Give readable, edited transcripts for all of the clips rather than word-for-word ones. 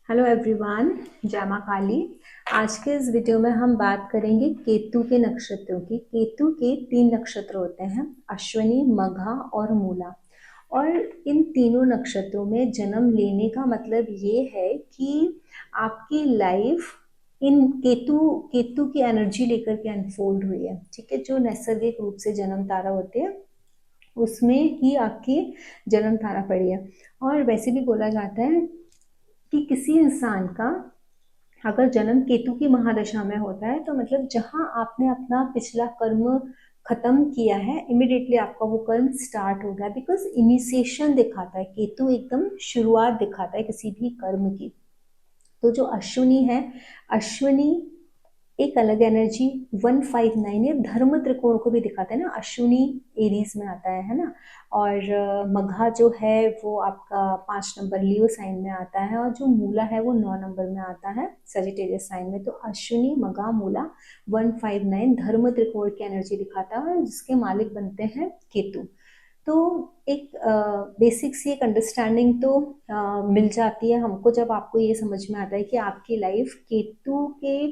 Hello everyone, जय माँ काली। आज के इस वीडियो में हम बात करेंगे केतु के नक्षत्रों की। केतु के 3 नक्षत्र होते हैं, अश्विनी, मघा और मूला। और इन तीनों नक्षत्रों में जन्म लेने का मतलब ये है कि आपकी लाइफ इन केतु केतु की एनर्जी लेकर के अनफोल्ड हुई है। ठीक है, जो नैसर्गिक रूप से जन्म तारा होते हैं उसमें ही आपकी जन्म तारा पड़ी है। और वैसे भी बोला जाता है कि किसी इंसान का अगर जन्म केतु की महादशा में होता है तो मतलब जहां आपने अपना पिछला कर्म खत्म किया है, इमिडिएटली आपका वो कर्म स्टार्ट हो गया। बिकॉज इनिशिएशन दिखाता है, केतु एकदम शुरुआत दिखाता है किसी भी कर्म की। तो जो अश्विनी है, अश्विनी एक अलग एनर्जी 159 है, धर्म त्रिकोण को भी दिखाता है ना। अश्विनी एरीज में आता है ना। और मघा जो है वो आपका 5 नंबर लियो साइन में आता है, और जो मूला है वो 9 नंबर में आता है सजिटेरियस साइन में। तो अश्विनी, मघा, मूला 159 धर्म त्रिकोण की एनर्जी दिखाता है, जिसके मालिक बनते हैं केतु। तो एक बेसिक सी एक अंडरस्टैंडिंग तो मिल जाती है हमको जब आपको ये समझ में आता है कि आपकी लाइफ केतु के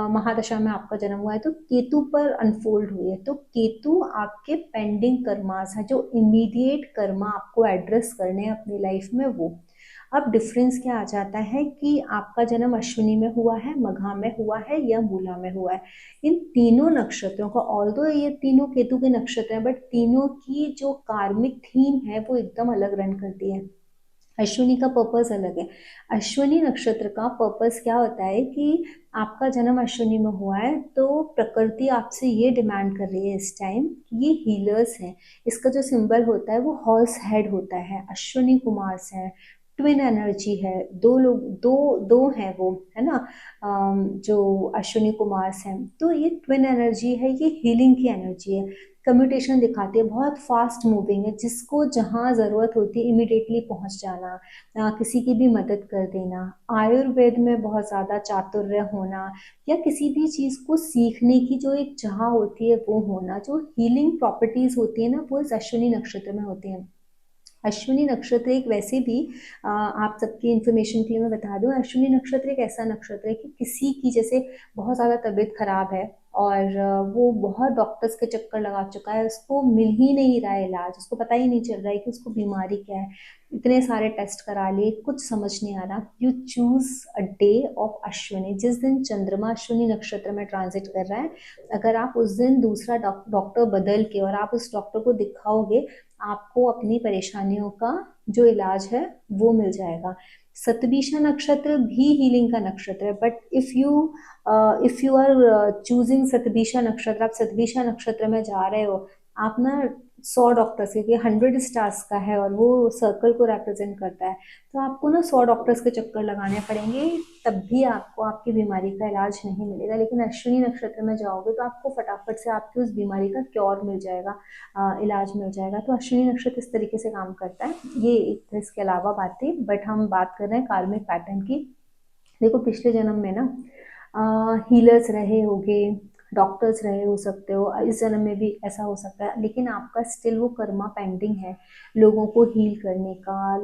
महादशा में आपका जन्म हुआ है, तो केतु पर अनफोल्ड हुई है। तो केतु आपके पेंडिंग कर्मास है, जो इमीडिएट कर्मा आपको एड्रेस करने हैं अपनी लाइफ में, वो। अब डिफरेंस क्या आ जाता है कि आपका जन्म अश्विनी में हुआ है, मघा में हुआ है या मूला में हुआ है। इन तीनों नक्षत्रों का, ऑल्दो ये तीनों केतु के नक्षत्र हैं, बट तीनों की जो कार्मिक थीम है वो एकदम अलग रन करती है। अश्विनी का पर्पस अलग है। अश्विनी नक्षत्र का पर्पस क्या होता है कि आपका जन्म अश्विनी में हुआ है तो प्रकृति आपसे ये डिमांड कर रही है इस टाइम कि ये हीलर्स हैं। इसका जो सिंबल होता है वो हॉर्स हेड होता है, अश्विनी कुमार है, ट्विन एनर्जी है। दो लोग, दो दो हैं वो, है ना। जो अश्विनी कुमार हैं, तो ये ट्विन एनर्जी है, ये हीलिंग की एनर्जी है। कम्यूटेशन दिखाती है, बहुत फास्ट मूविंग है, जिसको जहाँ ज़रूरत होती है इमिडिएटली पहुँच जाना, किसी की भी मदद कर देना। आयुर्वेद में बहुत ज़्यादा चातुर्य होना, या किसी भी चीज़ को सीखने की जो एक चाह होती है वो होना, जो हीलिंग प्रॉपर्टीज़ होती है ना, वो इस अश्विनी नक्षत्र में होती हैं। अश्विनी नक्षत्र एक वैसे भी आप सबकी इंफॉर्मेशन के लिए मैं बता दूं, अश्विनी नक्षत्र एक ऐसा नक्षत्र है कि किसी की जैसे बहुत ज़्यादा तबीयत खराब है और वो बहुत डॉक्टर्स के चक्कर लगा चुका है, उसको मिल ही नहीं रहा है इलाज, उसको पता ही नहीं चल रहा है कि उसको बीमारी क्या है। इतने सारे टेस्ट करा लिए, कुछ समझ नहीं आ रहा। You choose a day of Ashwini, जिस दिन चंद्रमा अश्विनी नक्षत्र में ट्रांजिट कर रहा है, अगर आप उस दिन दूसरा डॉक्टर बदल के और आप उस डॉक्टर को दिखाओगे, आपको अपनी परेशानियों का जो इलाज है वो मिल जाएगा। सतभिषा नक्षत्र भी हीलिंग का नक्षत्र है, but if you are choosing Satabhisha nakshatra, आप सतभिषा नक्षत्र में जा रहे हो, आप ना 100 डॉक्टर्स के, 100 स्टार्स का है और वो सर्कल को रिप्रेजेंट करता है, तो आपको ना 100 डॉक्टर्स के चक्कर लगाने पड़ेंगे, तब भी आपको आपकी बीमारी का इलाज नहीं मिलेगा। लेकिन अश्विनी नक्षत्र में जाओगे तो आपको फटाफट से आपकी उस बीमारी का क्योर मिल जाएगा, इलाज मिल जाएगा। तो अश्विनी नक्षत्र इस तरीके से काम करता है। ये एक इसके अलावा बातें, बट हम बात कर रहे हैं कार्मिक पैटर्न की। देखो, पिछले जन्म में ना हीलर्स रहे होगे, डॉक्टर्स रहे हो सकते हो, इस जन्म में भी ऐसा हो सकता है, लेकिन आपका स्टिल वो कर्मा पेंडिंग है, लोगों को हील करने का,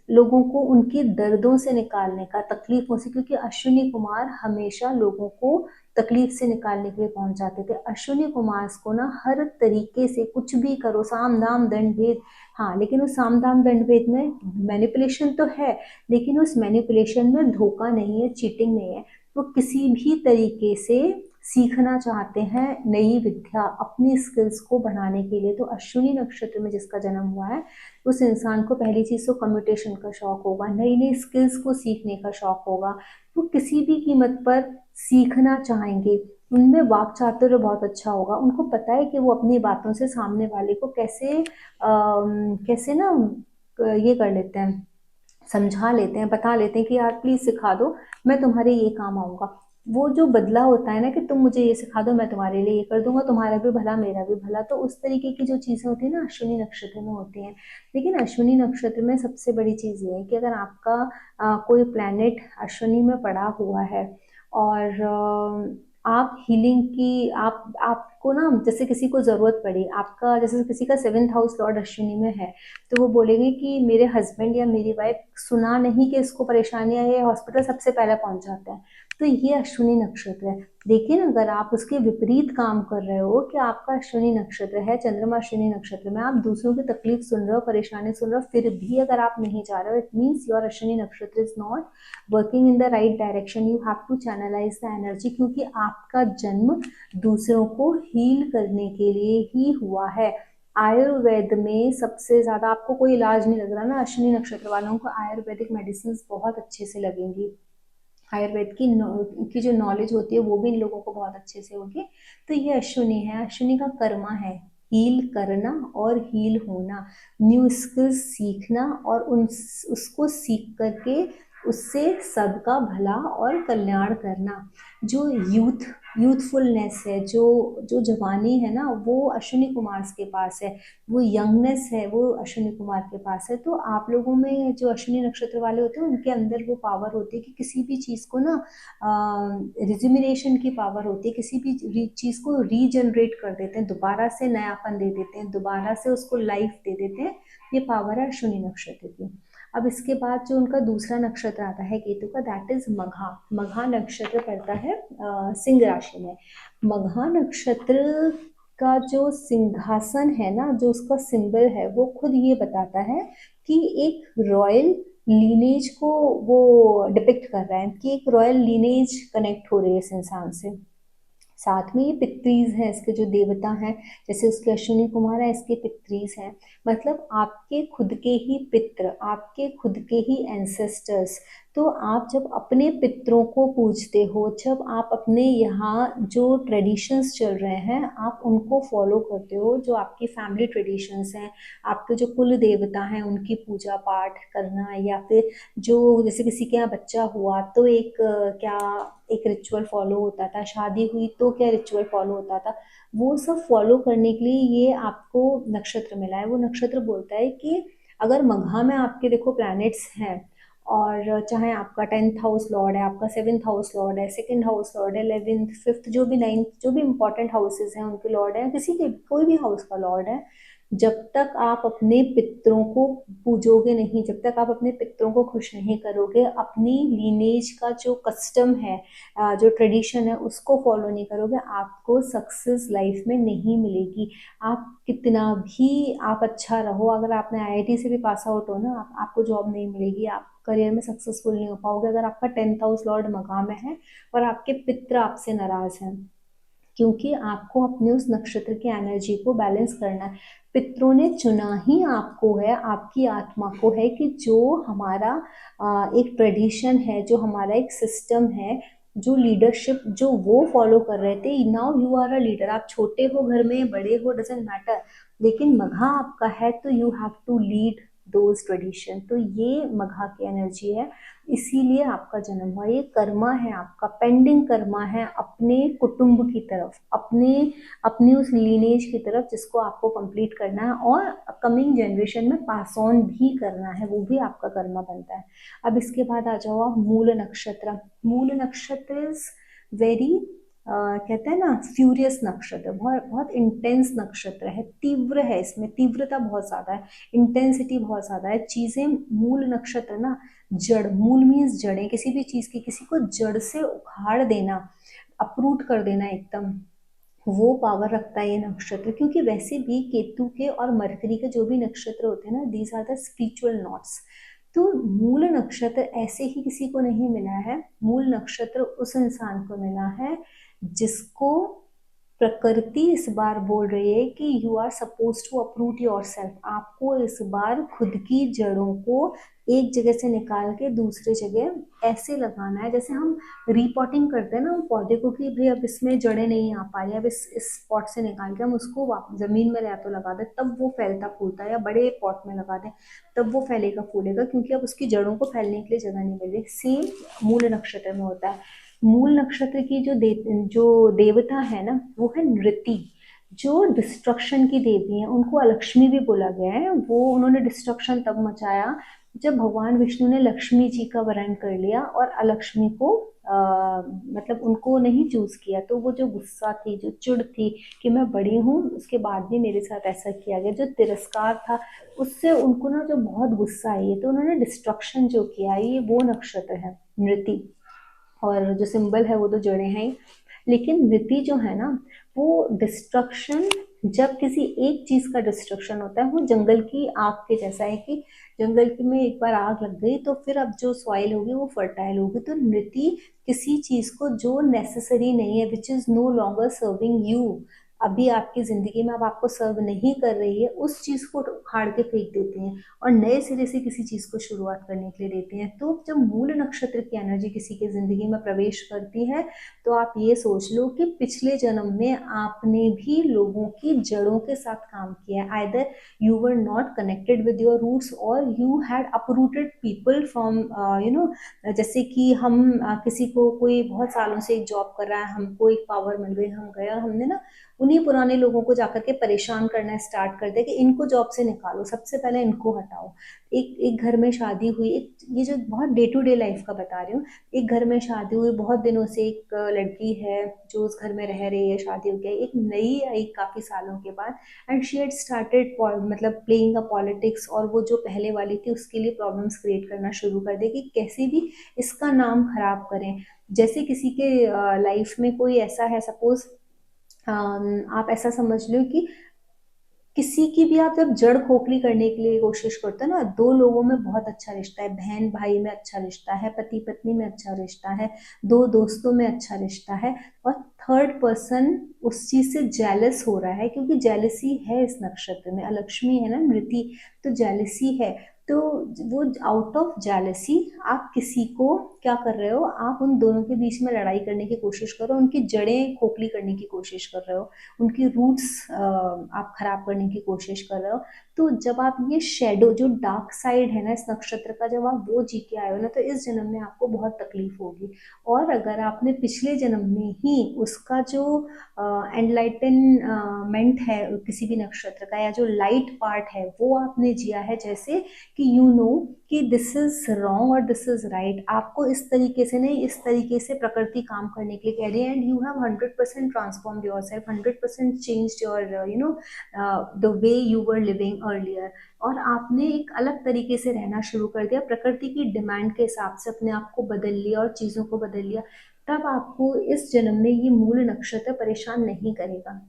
लोगों को उनके दर्दों से निकालने का, तकलीफों से, क्योंकि अश्विनी कुमार हमेशा लोगों को तकलीफ से निकालने के लिए पहुंच जाते थे। अश्विनी कुमार को ना हर तरीके से कुछ भी करो, साम दाम दंड भेद, हाँ, लेकिन उस साम दाम दंड भेद में मैनिपुलेशन तो है, लेकिन उस मैनिपुलेशन में धोखा नहीं है, चीटिंग नहीं है। वो किसी भी तरीके से सीखना चाहते हैं नई विद्या अपनी स्किल्स को बढ़ाने के लिए। तो अश्विनी नक्षत्र में जिसका जन्म हुआ है, उस इंसान को पहली चीज तो कम्यूटेशन का शौक होगा, नई नई स्किल्स को सीखने का शौक होगा, वो किसी भी कीमत पर सीखना चाहेंगे। उनमें वाक चातुर्य बहुत अच्छा होगा, उनको पता है कि वो अपनी बातों से सामने वाले को कैसे कैसे ना ये कर लेते हैं, समझा लेते हैं, बता लेते हैं कि यार प्लीज सिखा दो, मैं तुम्हारे ये काम आऊंगा। वो जो बदला होता है ना कि तुम मुझे ये सिखा दो, मैं तुम्हारे लिए ये कर दूंगा, तुम्हारा भी भला मेरा भी भला, तो उस तरीके की जो चीजें होती है ना, अश्विनी नक्षत्र में होती हैं। लेकिन अश्विनी नक्षत्र में सबसे बड़ी चीज ये है कि अगर आपका कोई प्लैनेट अश्विनी में पड़ा हुआ है और आप हीलिंग की, आपको आपको ना, जैसे किसी को ज़रूरत पड़ी, आपका जैसे किसी का 7th हाउस लॉर्ड अश्विनी में है, तो वो बोलेंगे कि मेरे हस्बैंड या मेरी वाइफ सुना नहीं कि इसको परेशानी आई है, हॉस्पिटल सबसे पहले पहुंच जाते हैं। तो ये अश्विनी नक्षत्र है। लेकिन अगर आप उसके विपरीत काम कर रहे हो कि आपका अश्विनी नक्षत्र है, चंद्रमा अश्विनी नक्षत्र में, आप दूसरों की तकलीफ सुन रहे हो, परेशानी सुन रहे हो, फिर भी अगर आप नहीं जा रहे हो, it means your Ashwini nakshatra is not working in the right direction. You have to channelise the energy, क्योंकि आपका जन्म दूसरों को हील करने के लिए ही हुआ है। आयुर्वेद में सबसे ज्यादा आपको कोई इलाज नहीं लग रहा ना, अश्विनी नक्षत्र वालों को आयुर्वेदिक मेडिसिन बहुत अच्छे से लगेंगी। आयुर्वेद की जो नॉलेज होती है वो भी इन लोगों को बहुत अच्छे से होगी। तो ये अश्विनी है, अश्विनी का कर्मा है हील करना और हील होना, न्यू स्किल्स सीखना और उसको सीख करके उससे सबका भला और कल्याण करना। जो यूथफुलनेस है, जो जो जवानी है ना, वो अश्विनी कुमार के पास है, वो यंगनेस है वो अश्विनी कुमार के पास है। तो आप लोगों में जो अश्विनी नक्षत्र वाले होते हैं उनके अंदर वो पावर होती है कि किसी भी चीज़ को ना, रिज्यूमिनेशन की पावर होती है, किसी भी चीज़ को रीजनरेट कर देते हैं, दोबारा से नयापन दे देते हैं, दोबारा से उसको लाइफ दे देते हैं। ये पावर है अश्विनी नक्षत्र की। अब इसके बाद जो उनका दूसरा नक्षत्र आता है केतु का, दैट इज मघा। मघा नक्षत्र पड़ता है सिंह राशि में। मघा नक्षत्र का जो सिंहासन है ना, जो उसका सिंबल है, वो खुद ये बताता है कि एक रॉयल लीनेज को वो डिपिक्ट कर रहा है, कि एक रॉयल लीनेज कनेक्ट हो रही है इस इंसान से। साथ में ये पितृज हैं, इसके जो देवता हैं, जैसे उसके अश्विनी कुमार है, इसके पितृज हैं। मतलब आपके खुद के ही पितृ, आपके खुद के ही एंसेस्टर्स। तो आप जब अपने पितरों को पूजते हो, जब आप अपने यहाँ जो ट्रेडिशंस चल रहे हैं आप उनको फॉलो करते हो, जो आपकी फैमिली ट्रेडिशंस हैं, आपके जो कुल देवता हैं उनकी पूजा पाठ करना, या फिर जो जैसे किसी के यहाँ बच्चा हुआ तो क्या एक रिचुअल फॉलो होता था, शादी हुई तो क्या रिचुअल फॉलो होता था, वो सब फॉलो करने के लिए ये आपको नक्षत्र मिला है। वो नक्षत्र बोलता है कि अगर मघा में आपके देखो प्लैनेट्स हैं, और चाहे आपका 10th हाउस लॉर्ड है, आपका 7th हाउस लॉर्ड है, 2nd हाउस लॉर्ड है, 11th 5th जो भी 9th जो भी इंपॉर्टेंट हाउसेस हैं उनके लॉर्ड है, किसी के कोई भी हाउस का लॉर्ड है, जब तक आप अपने पितरों को पूजोगे नहीं, जब तक आप अपने पितरों को खुश नहीं करोगे, अपनी लीनेज का जो कस्टम है, जो ट्रेडिशन है उसको फॉलो नहीं करोगे, आपको सक्सेस लाइफ में नहीं मिलेगी। आप कितना भी आप अच्छा रहो, अगर आपने आईआईटी से भी पास आउट हो ना, आपको जॉब नहीं मिलेगी, आप करियर में सक्सेसफुल नहीं हो पाओगे अगर आपका 10th हाउस लॉर्ड मघा में है और आपके पित्र आपसे नाराज हैं। क्योंकि आपको अपने उस नक्षत्र की एनर्जी को बैलेंस करना है। पितरों ने चुना ही आपको है, आपकी आत्मा को है, कि जो हमारा एक ट्रेडिशन है, जो हमारा एक सिस्टम है, जो लीडरशिप जो वो फॉलो कर रहे थे, now you are a leader. आप छोटे हो घर में, बड़े हो, डजेंट मैटर, लेकिन मघा आपका है तो you have to lead those tradition. तो ये मघा की एनर्जी है, इसीलिए आपका जन्म हुआ। ये कर्मा है, आपका पेंडिंग कर्मा है अपने कुटुंब की तरफ, अपने अपने उस लीनेज की तरफ, जिसको आपको कंप्लीट करना है और कमिंग जनरेशन में पास ऑन भी करना है, वो भी आपका कर्मा बनता है। अब इसके बाद आ जाओ आप मूल नक्षत्र। मूल नक्षत्र इज वेरी कहते हैं ना फ्यूरियस नक्षत्र, बहुत बहुत इंटेंस नक्षत्र है, तीव्र है, इसमें तीव्रता बहुत ज्यादा है, इंटेंसिटी बहुत ज्यादा है। चीजें मूल नक्षत्र ना, जड़, मूल मीन्स जड़ें, किसी भी चीज की, किसी को जड़ से उखाड़ देना, अपरूट कर देना एकदम, वो पावर रखता है ये नक्षत्र। क्योंकि वैसे भी केतु के और मरकरी के जो भी नक्षत्र होते हैं ना, these are the spiritual knots. तो मूल नक्षत्र ऐसे ही किसी को नहीं मिला है, मूल नक्षत्र उस इंसान को मिला है जिसको प्रकृति इस बार बोल रही है कि you are suppose to uproot yourself. आपको इस बार खुद की जड़ों को एक जगह से निकाल के दूसरे जगह ऐसे लगाना है, जैसे हम रीपॉटिंग करते हैं ना पौधे को, कि भाई अब इसमें जड़ें नहीं आ पा रही, अब इस पॉट से निकाल के हम उसको जमीन में या तो लगा दें, तब वो फैलता फूलता है, या बड़े पॉट में लगा दें तब वो फैलेगा फूलेगा, क्योंकि अब उसकी जड़ों को फैलने के लिए जगह नहीं मिल रही। सेम मूल नक्षत्र में होता है। मूल नक्षत्र की जो देवता है ना, वो है नृति, जो डिस्ट्रक्शन की देवी है। उनको अलक्ष्मी भी बोला गया है। वो उन्होंने डिस्ट्रक्शन तब मचाया जब भगवान विष्णु ने लक्ष्मी जी का वरण कर लिया और अलक्ष्मी को मतलब उनको नहीं चूज किया, तो वो जो गुस्सा थी, जो चिढ़ थी कि मैं बड़ी हूँ, उसके बाद भी मेरे साथ ऐसा किया गया, जो तिरस्कार था, उससे उनको ना जो बहुत गुस्सा आई है, तो उन्होंने डिस्ट्रक्शन जो किया है, ये वो नक्षत्र है मृति। और जो सिंबल है वो तो जड़ें हैं ही, लेकिन वृत्ति जो है ना, वो डिस्ट्रक्शन, जब किसी एक चीज का डिस्ट्रक्शन होता है, वो जंगल की आग के जैसा है कि जंगल की में एक बार आग लग गई तो फिर अब जो सॉइल होगी वो फर्टाइल होगी। तो नृति किसी चीज को जो नेसेसरी नहीं है, which is no longer serving you, अभी आपकी जिंदगी में अब आपको सर्व नहीं कर रही है, उस चीज को उखाड़ के फेंक देते हैं और नए सिरे से किसी चीज को शुरुआत करने के लिए देते हैं। तो जब मूल नक्षत्र की एनर्जी किसी की जिंदगी में प्रवेश करती है, तो आप ये सोच लो कि पिछले जन्म में आपने भी लोगों की जड़ों के साथ काम किया है। Either you were not connected with your roots और you had uprooted people from जैसे कि हम किसी को, कोई बहुत सालों से एक जॉब कर रहा है, हमको एक पावर मिल गई, हम गए और हमने ना उन्हीं पुराने लोगों को जाकर के परेशान करना स्टार्ट कर दिया कि इनको जॉब से निकालो, सबसे पहले इनको हटाओ। एक एक घर में शादी हुई, एक ये जो बहुत डे टू डे लाइफ का बता रही हूँ, एक घर में शादी हुई, बहुत दिनों से एक लड़की है जो उस घर में रह रही है, शादी हो गई, एक नई आई काफी सालों के बाद, एंड शी हैड स्टार्टेड मतलब प्लेइंग अ पॉलिटिक्स, और वो जो पहले वाली थी उसके लिए प्रॉब्लम्स क्रिएट करना शुरू कर दे कि कैसे भी इसका नाम खराब करें। जैसे किसी के लाइफ में कोई ऐसा है, सपोज आप ऐसा समझ लो कि किसी की भी आप जब जड़ खोखली करने के लिए कोशिश करते हो ना, दो लोगों में बहुत अच्छा रिश्ता है, बहन भाई में अच्छा रिश्ता है, पति पत्नी में अच्छा रिश्ता है, दो दोस्तों में अच्छा रिश्ता है, और थर्ड पर्सन उस चीज से जेलस हो रहा है, क्योंकि जेलसी है इस नक्षत्र में, अलक्ष्मी है ना मृति, तो जेलसी है। तो वो आउट ऑफ जेलसी आप किसी को क्या कर रहे हो, आप उन दोनों के बीच में लड़ाई करने की कोशिश कर रहे हो, उनकी जड़ें खोखली करने की कोशिश कर रहे हो, उनकी रूट्स आप खराब करने की कोशिश कर रहे हो। तो जब आप ये शेडो, जो डार्क साइड है ना इस नक्षत्र का, जब आप वो जी के आए हो ना, तो इस जन्म में आपको बहुत तकलीफ होगी। और अगर आपने पिछले जन्म में ही उसका जो एनलाइटनमेंट है किसी भी नक्षत्र का, या जो लाइट पार्ट है वो आपने जिया है, जैसे कि यू नो कि दिस इज रॉन्ग और दिस इज राइट, आपको इस तरीके से नहीं, इस तरीके से प्रकृति काम करने के लिए कह रही है, and you have 100% transformed yourself, 100% changed your the way you were living earlier, और आपने एक अलग तरीके से रहना शुरू कर दिया, प्रकृति की डिमांड के हिसाब से अपने आप को बदल लिया और चीजों को बदल लिया। तब आपको इस जन्म में ये मूल नक्षत्र परेशान नहीं करेगा।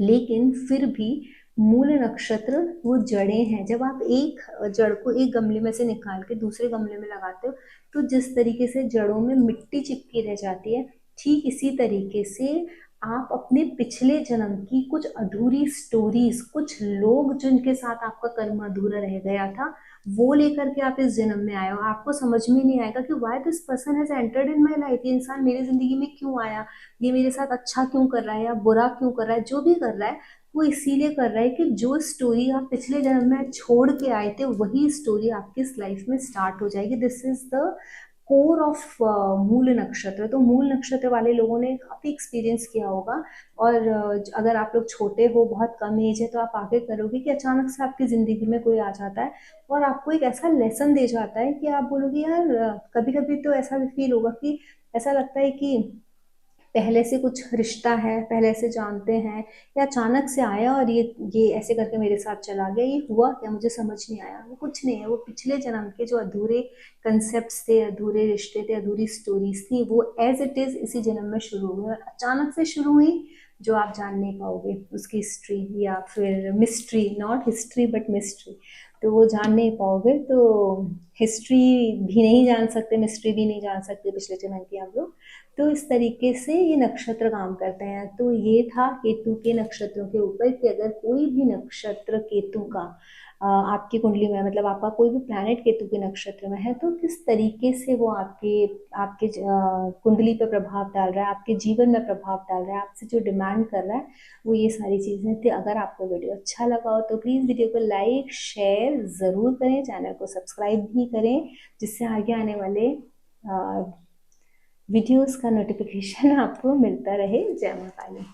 लेकिन फिर भी मूल नक्षत्र वो जड़ें हैं, जब आप एक जड़ को एक गमले में से निकाल के दूसरे गमले में लगाते हो, तो जिस तरीके से जड़ों में मिट्टी चिपकी रह जाती है, ठीक इसी तरीके से आप अपने पिछले जन्म की कुछ अधूरी स्टोरीज, कुछ लोग जिनके साथ आपका कर्म अधूरा रह गया था, वो लेकर के आप इस जन्म में आए हो। आपको समझ में नहीं आएगा कि why this person has entered in my life, ये इंसान मेरी जिंदगी में क्यों आया, ये मेरे साथ अच्छा क्यों कर रहा है या बुरा क्यों कर रहा है, जो भी कर रहा है वो इसीलिए कर रहा है कि जो स्टोरी आप पिछले जन्म में छोड़ के आए थे, वही स्टोरी आपकी इस लाइफ में स्टार्ट हो जाएगी। This is the core of मूल नक्षत्र। तो मूल नक्षत्र वाले लोगों ने काफी एक्सपीरियंस किया होगा, और अगर आप लोग छोटे हो, बहुत कम एज है, तो आप आगे करोगे कि अचानक से आपकी जिंदगी में कोई आ जाता है और आपको एक ऐसा लेसन दे जाता है कि आप बोलोगे यार, कभी कभी तो ऐसा भी फील होगा कि ऐसा लगता है कि पहले से कुछ रिश्ता है, पहले से जानते हैं, या अचानक से आया और ये ऐसे करके मेरे साथ चला गया, ये हुआ क्या मुझे समझ नहीं आया। वो कुछ नहीं है, वो पिछले जन्म के जो अधूरे कंसेप्ट थे, अधूरे रिश्ते थे, अधूरी स्टोरीज थी, वो एज इट इज इसी जन्म में शुरू हुई और अचानक से शुरू हुई, जो आप जान नहीं पाओगे उसकी हिस्ट्री, या फिर mystery, not history but mystery, तो वो जान नहीं पाओगे। तो हिस्ट्री भी नहीं जान सकते, मिस्ट्री भी नहीं जान सकते पिछले जन्म की हम लोग। तो इस तरीके से ये नक्षत्र काम करते हैं। तो ये था केतु के नक्षत्रों के ऊपर कि अगर कोई भी नक्षत्र केतु का आपकी कुंडली में, मतलब आपका कोई भी प्लैनेट केतु के नक्षत्र में है, तो किस तरीके से वो आपके आपके कुंडली पे प्रभाव डाल रहा है, आपके जीवन में प्रभाव डाल रहा है, आपसे जो डिमांड कर रहा है, वो ये सारी चीजें थी। अगर आपको वीडियो अच्छा लगा हो तो प्लीज वीडियो को लाइक शेयर जरूर करें, चैनल को सब्सक्राइब भी करें, जिससे आगे आने वाले वीडियोस का नोटिफिकेशन आपको मिलता रहे। जय माता काली।